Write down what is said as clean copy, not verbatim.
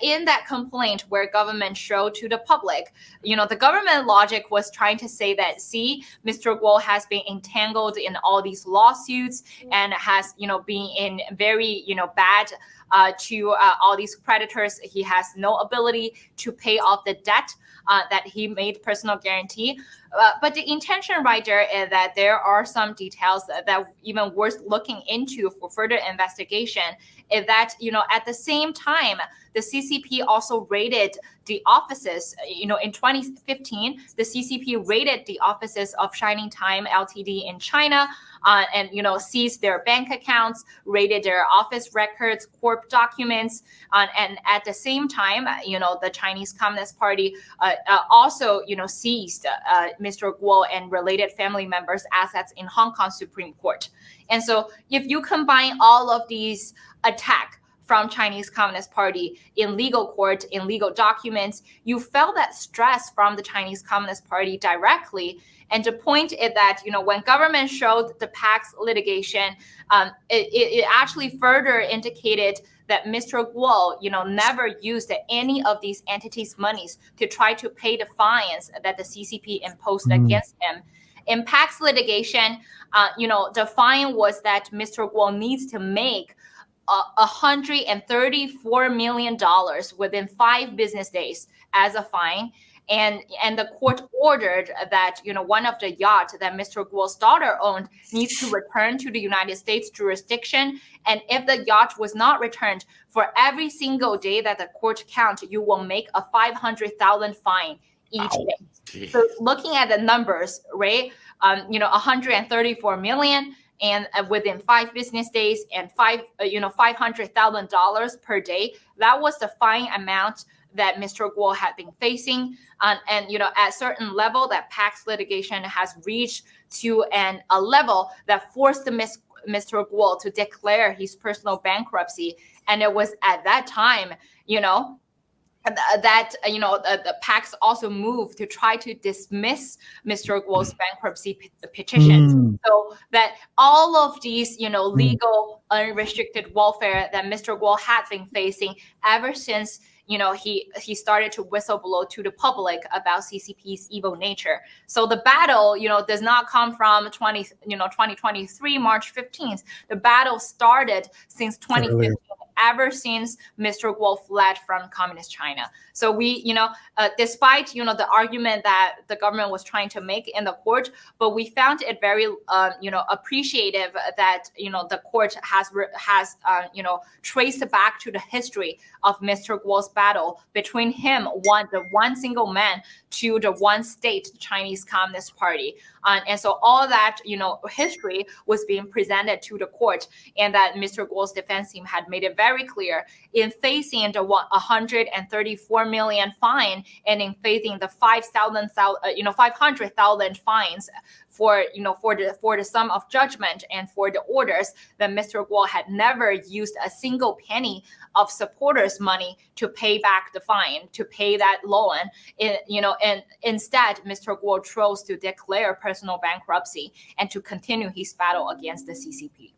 In that complaint where government showed to the public, the government logic was trying to say that, see, Mr. Guo has been entangled in all these lawsuits and has, been in very, bad to all these creditors. He has no ability to pay off the debt that he made personal guarantee. But the intention right there is that there are some details that even worth looking into for further investigation, is that, at the same time, the CCP also raided the offices. In 2015, the CCP raided the offices of Shining Time Ltd in China and, seized their bank accounts, raided their office records, corp documents. And at the same time, the Chinese Communist Party also, seized Mr. Guo and related family members' assets in Hong Kong Supreme Court. And so if you combine all of these attacks from Chinese Communist Party in legal court, in legal documents, you felt that stress from the Chinese Communist Party directly. And the point is that, when government showed the PAX litigation, it actually further indicated that Mr. Guo, never used any of these entities' monies to try to pay the fines that the CCP imposed against him. In PAX litigation, the fine was that Mr. Guo needs to make $134 million within 5 business days as a fine. And the court ordered that, one of the yachts that Mr. Guo's daughter owned needs to return to the United States jurisdiction. And if the yacht was not returned, for every single day that the court counts, you will make a $500,000 fine each day. So looking at the numbers, right, $134 million. And within 5 business days and $500,000 per day, that was the fine amount that Mr. Guo had been facing. And at a certain level, that PAX litigation has reached to a level that forced Mr. Guo to declare his personal bankruptcy. And it was at that time, that the PAX also moved to try to dismiss Mr. Guo's bankruptcy petition, so that all of these legal unrestricted welfare that Mr. Guo had been facing ever since he started to whistleblow to the public about CCP's evil nature. So the battle does not come from 2023 March 15th. The battle started since 2015. Ever since Mr. Guo fled from communist China. So we, despite, the argument that the government was trying to make in the court, but we found it very, appreciative that, the court has traced back to the history of Mr. Guo's battle between him, the one single man, to the one state, the Chinese Communist Party. And so all that, history was being presented to the court, and that Mr. Guo's defense team had made it very clear in facing the $134 million fine and in facing the 500,000 fines for the sum of judgment and for the orders, that Mr. Guo had never used a single penny of supporters' money to pay back the fine, to pay that loan. And instead, Mr. Guo chose to declare personal bankruptcy and to continue his battle against the CCP.